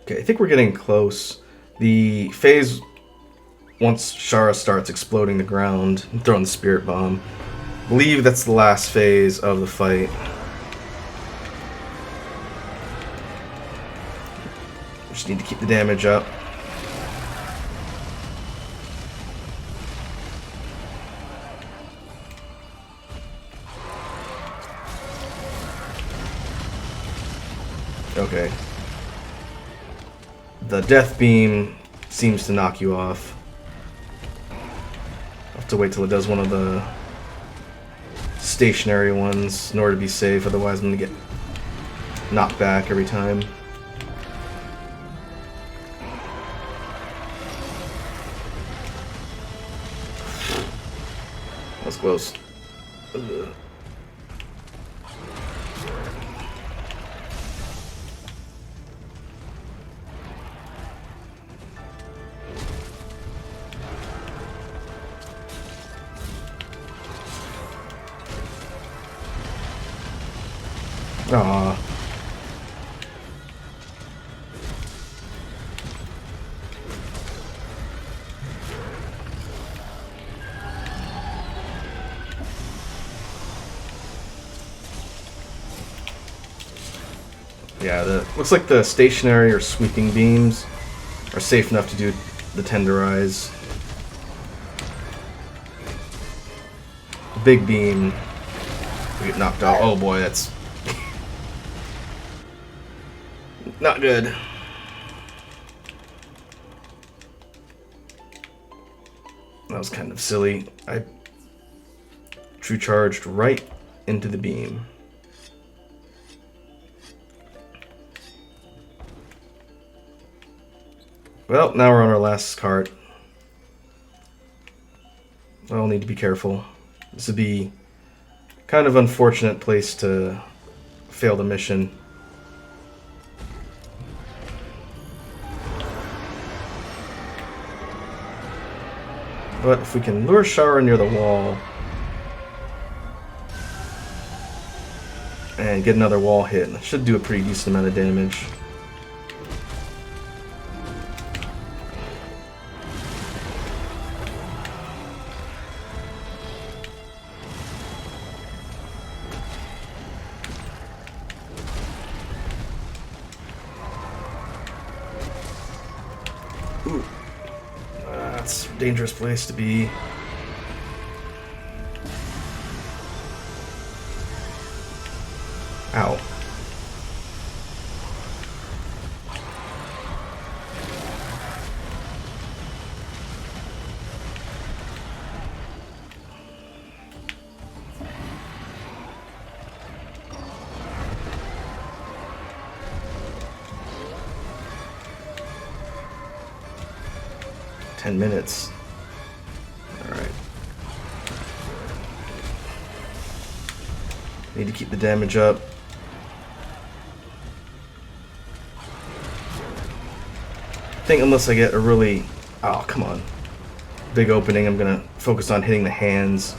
Okay, I think we're getting close. The phase, once Shara starts exploding the ground and throwing the spirit bomb, I believe that's the last phase of the fight. Just need to keep the damage up. Okay. The death beam seems to knock you off. I'll have to wait till it does one of the stationary ones in order to be safe, otherwise I'm gonna get knocked back every time. That's close. Ugh. Aww. Yeah, looks like the stationary or sweeping beams are safe enough to do the tenderize. The big beam, we get knocked out. Oh boy, that's not good. That was kind of silly. I true charged right into the beam. Well, now we're on our last cart. I'll need to be careful. This would be kind of unfortunate place to fail the mission. But if we can lure Shara near the wall and get another wall hit, that should do a pretty decent amount of damage. Ooh. That's a dangerous place to be. Ow. Minutes. Alright. Need to keep the damage up. I think unless I get a really... Oh, come on. Big opening, I'm gonna focus on hitting the hands.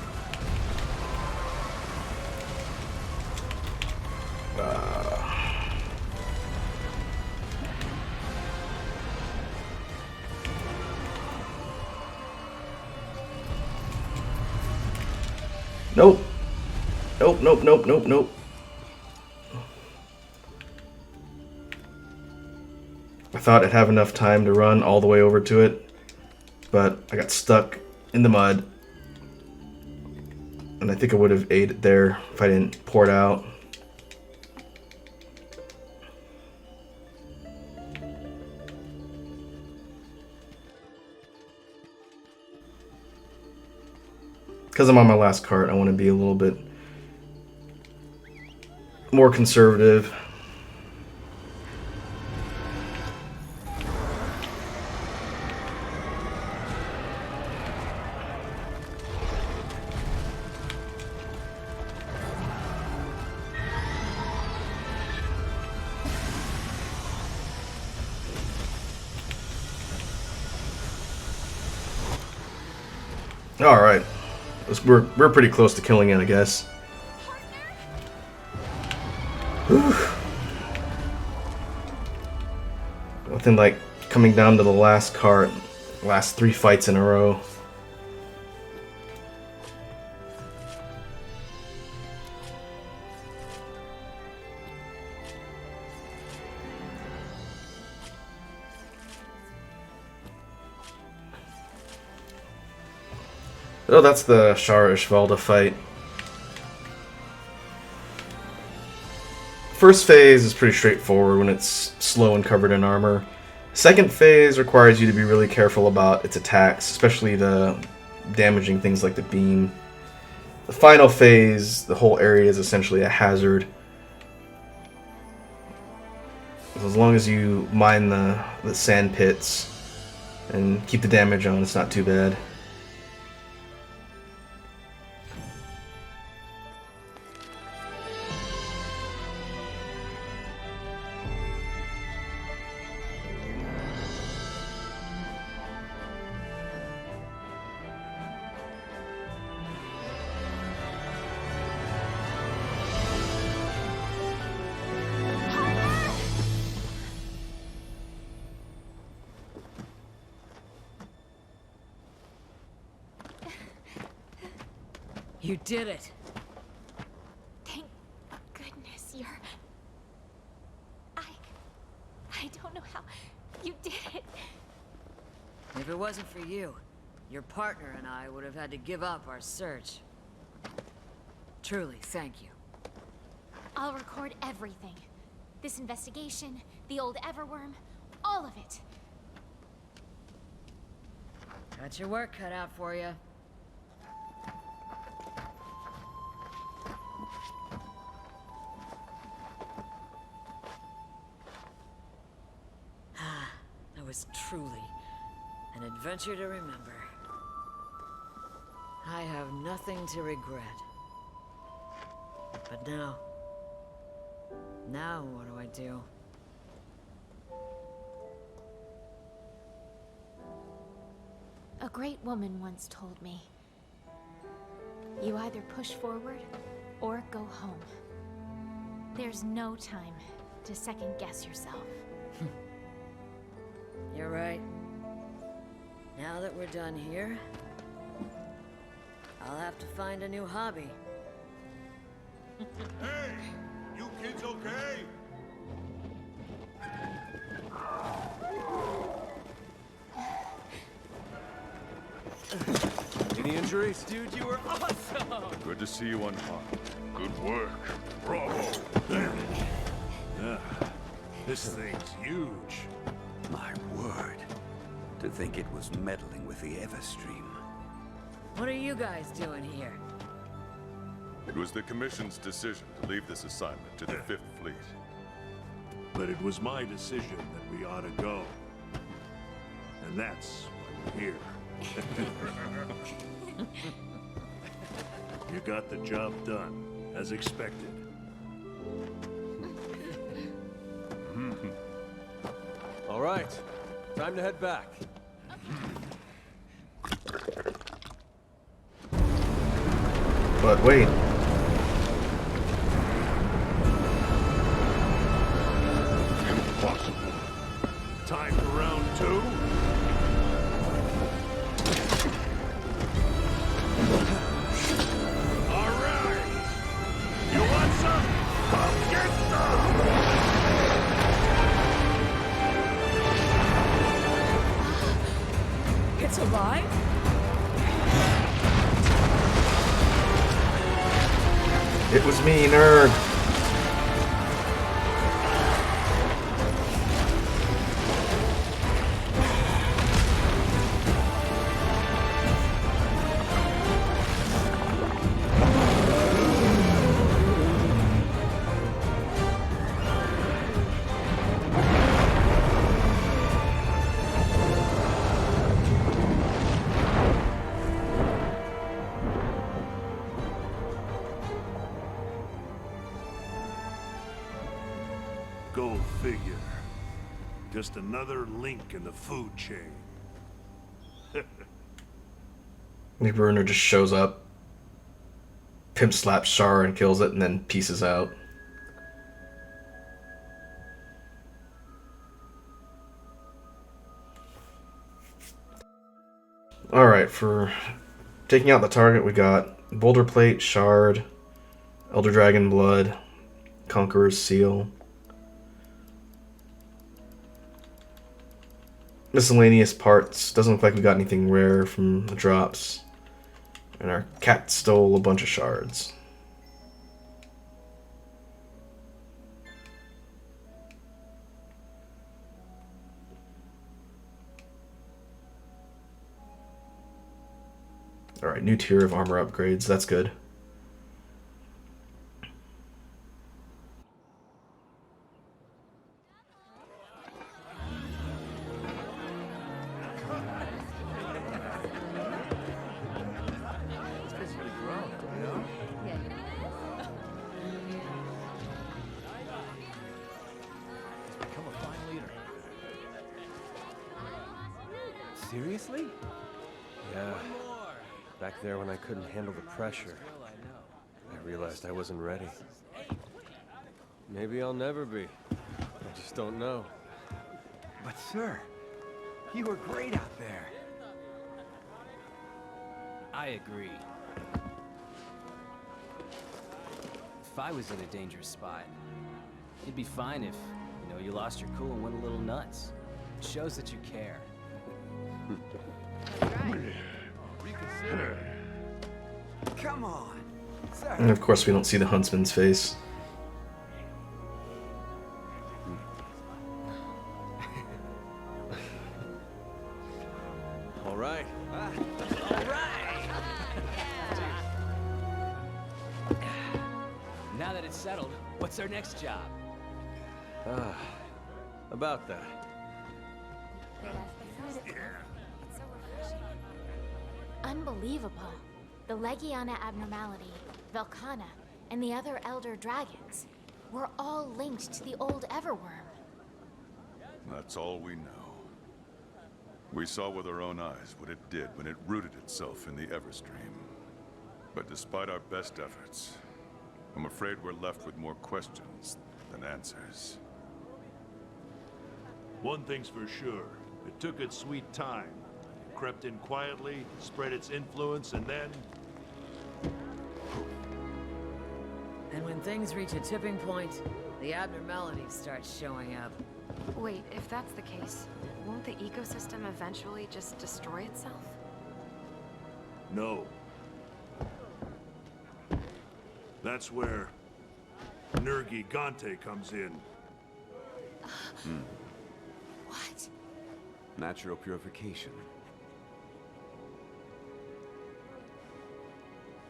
Nope. Nope, nope, nope, nope, nope. I thought I'd have enough time to run all the way over to it, but I got stuck in the mud. And I think I would have ate it there if I didn't pour it out. Because I'm on my last cart, I want to be a little bit more conservative. All right. We're pretty close to killing it, I guess. Whew. Nothing like coming down to the last cart, last 3 fights in a row. Oh, that's the Shara Ishvalda fight. First phase is pretty straightforward when it's slow and covered in armor. Second phase requires you to be really careful about its attacks, especially the damaging things like the beam. The final phase, the whole area is essentially a hazard. As long as you mine the sand pits and keep the damage on, it's not too bad. You did it! Thank goodness you're... I don't know how you did it. If it wasn't for you, your partner and I would have had to give up our search. Truly, thank you. I'll record everything. This investigation, the old Everworm, all of it. Got your work cut out for you. That was truly an adventure to remember. I have nothing to regret. But now what do I do? A great woman once told me, you either push forward or go home. There's no time to second guess yourself. You're right. Now that we're done here, I'll have to find a new hobby. Hey! You kids okay? Any injuries? Dude, you were awesome! Good to see you unharmed. Good work. Bravo. This thing's huge. My word. To think it was meddling with the Everstream. What are you guys doing here? It was the Commission's decision to leave this assignment to the 5th Fleet. But it was my decision that we ought to go. And that's why we're here. You got the job done, as expected. All right, time to head back. But wait. Impossible. Time for round 2? All right! You want some? Come get some! It's alive? It was me, nerd. Go figure. Just another link in the food chain. The Bruner just shows up, pimp slaps Shara and kills it, and then pieces out. Alright, for taking out the target, we got Boulder Plate, Shard, Elder Dragon Blood, Conqueror's Seal. Miscellaneous parts. Doesn't look like we got anything rare from the drops. And our cat stole a bunch of shards. Alright, new tier of armor upgrades. That's good. Seriously? Yeah. Back there when I couldn't handle the pressure, I realized I wasn't ready. Maybe I'll never be. I just don't know. But sir, you were great out there. I agree. If I was in a dangerous spot, it'd be fine if, you lost your cool and went a little nuts. It shows that you care. Come on, sir. And of course we don't see the huntsman's face. All right. Now that it's settled, what's our next job? About that. Unbelievable. The Legiana abnormality, Velcana, and the other Elder Dragons were all linked to the old Everworm. That's all we know. We saw with our own eyes what it did when it rooted itself in the Everstream. But despite our best efforts, I'm afraid we're left with more questions than answers. One thing's for sure. It took its sweet time. It crept in quietly, spread its influence, and then... And when things reach a tipping point, the abnormalities start showing up. Wait, if that's the case, won't the ecosystem eventually just destroy itself? No. That's where Nergigante comes in. What? Natural purification.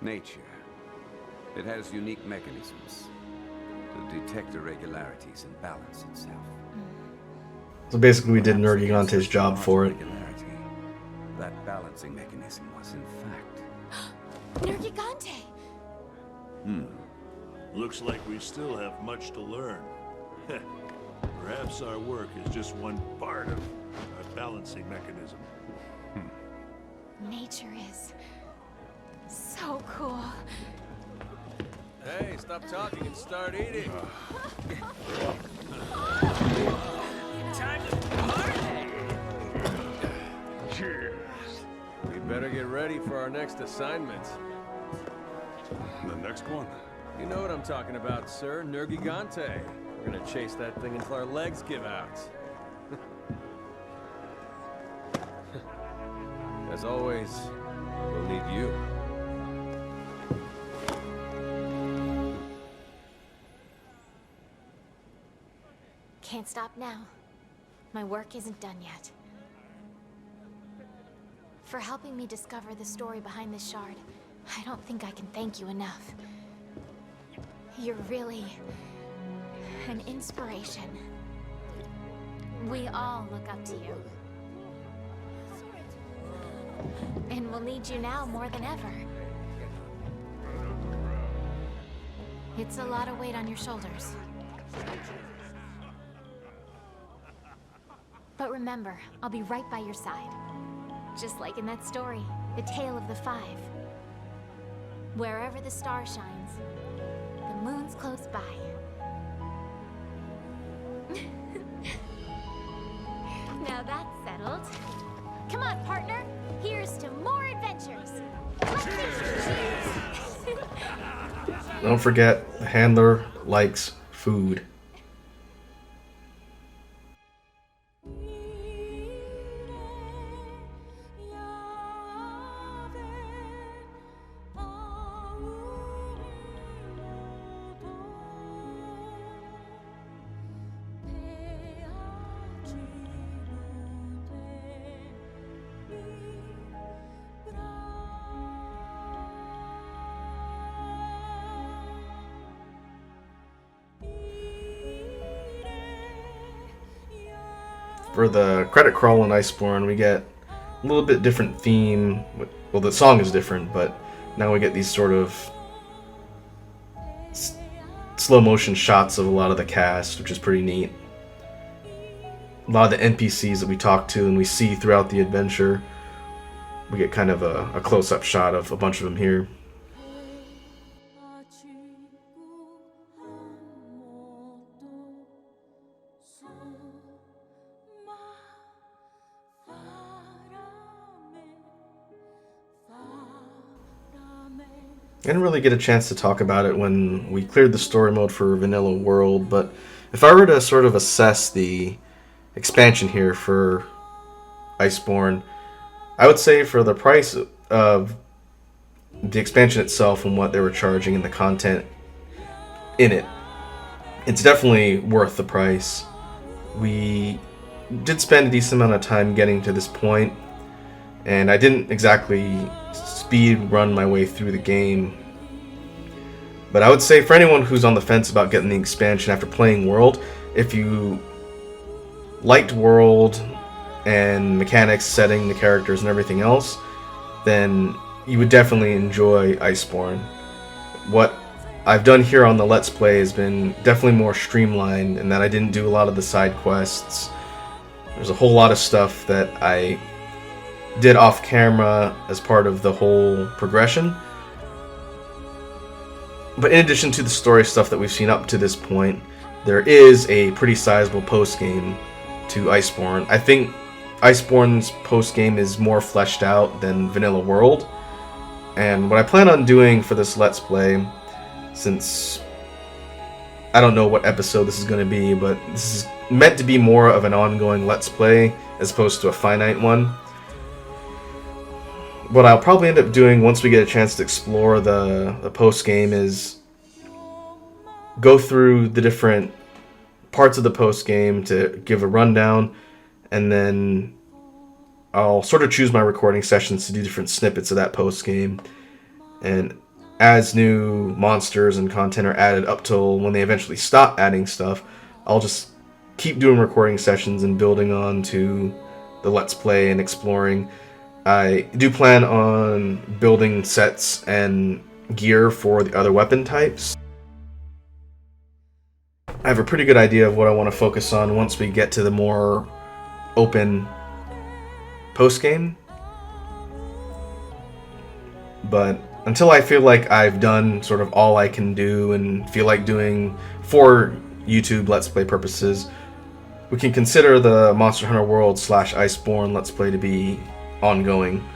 Nature. It has unique mechanisms to detect irregularities and balance itself. So basically we did Nergigante's job for it. Irregularity. That balancing mechanism was in fact... Nergigante! Looks like we still have much to learn. Perhaps our work is just one part of a balancing mechanism. Nature is so cool. Hey, stop talking and start eating. Time to party! Cheers. We better get ready for our next assignment. The next one? You know what I'm talking about, sir. Nergigante. We're gonna chase that thing until our legs give out. As always, we'll need you. Can't stop now. My work isn't done yet. For helping me discover the story behind this shard, I don't think I can thank you enough. You're really an inspiration. We all look up to you. And we'll need you now more than ever. It's a lot of weight on your shoulders. But remember, I'll be right by your side. Just like in that story, The Tale of the Five. Wherever the star shines, the moon's close by. Now that's settled. Come on, partner. Here's to more adventures. Cheers. Don't forget, the handler likes food. For the credit crawl in Iceborne, we get a little bit different theme. Well, the song is different, but now we get these sort of slow motion shots of a lot of the cast, which is pretty neat. A lot of the NPCs that we talk to and we see throughout the adventure, we get kind of a close-up shot of a bunch of them here. I didn't really get a chance to talk about it when we cleared the story mode for Vanilla World, but if I were to sort of assess the expansion here for Iceborne, I would say for the price of the expansion itself and what they were charging and the content in it, it's definitely worth the price. We did spend a decent amount of time getting to this point, and I didn't exactly speed run my way through the game. But I would say for anyone who's on the fence about getting the expansion after playing World, if you liked World and mechanics, setting, the characters, and everything else, then you would definitely enjoy Iceborne. What I've done here on the Let's Play has been definitely more streamlined in that I didn't do a lot of the side quests. There's a whole lot of stuff that I did off camera as part of the whole progression. But in addition to the story stuff that we've seen up to this point, there is a pretty sizable post-game to Iceborne. I think Iceborne's post-game is more fleshed out than Vanilla World. And what I plan on doing for this Let's Play, since I don't know what episode this is going to be, but this is meant to be more of an ongoing Let's Play as opposed to a finite one. What I'll probably end up doing once we get a chance to explore the post-game is go through the different parts of the post-game to give a rundown, and then I'll sort of choose my recording sessions to do different snippets of that post-game. And as new monsters and content are added up till when they eventually stop adding stuff, I'll just keep doing recording sessions and building on to the Let's Play and exploring. I do plan on building sets and gear for the other weapon types. I have a pretty good idea of what I want to focus on once we get to the more open post-game. But until I feel like I've done sort of all I can do and feel like doing for YouTube Let's Play purposes, we can consider the Monster Hunter World / Iceborne Let's Play to be ongoing.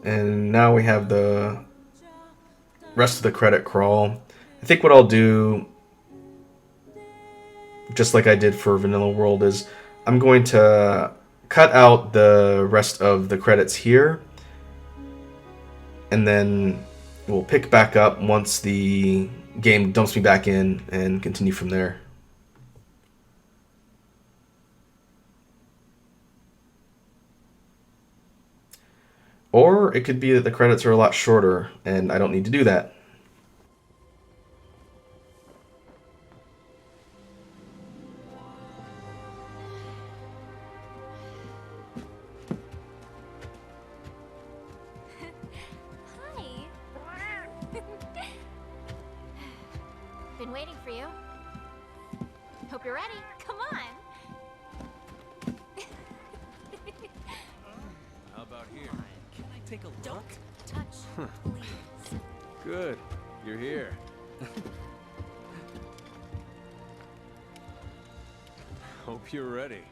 And now we have the rest of the credit crawl. I think what I'll do, just like I did for Vanilla World, is I'm going to cut out the rest of the credits here, and then we'll pick back up once the game dumps me back in and continue from there. Or it could be that the credits are a lot shorter, and I don't need to do that. Hi. Been waiting for you. Hope you're ready. Come on. How about here? Can I take a look? Don't touch, please. Good. You're here. Hope you're ready.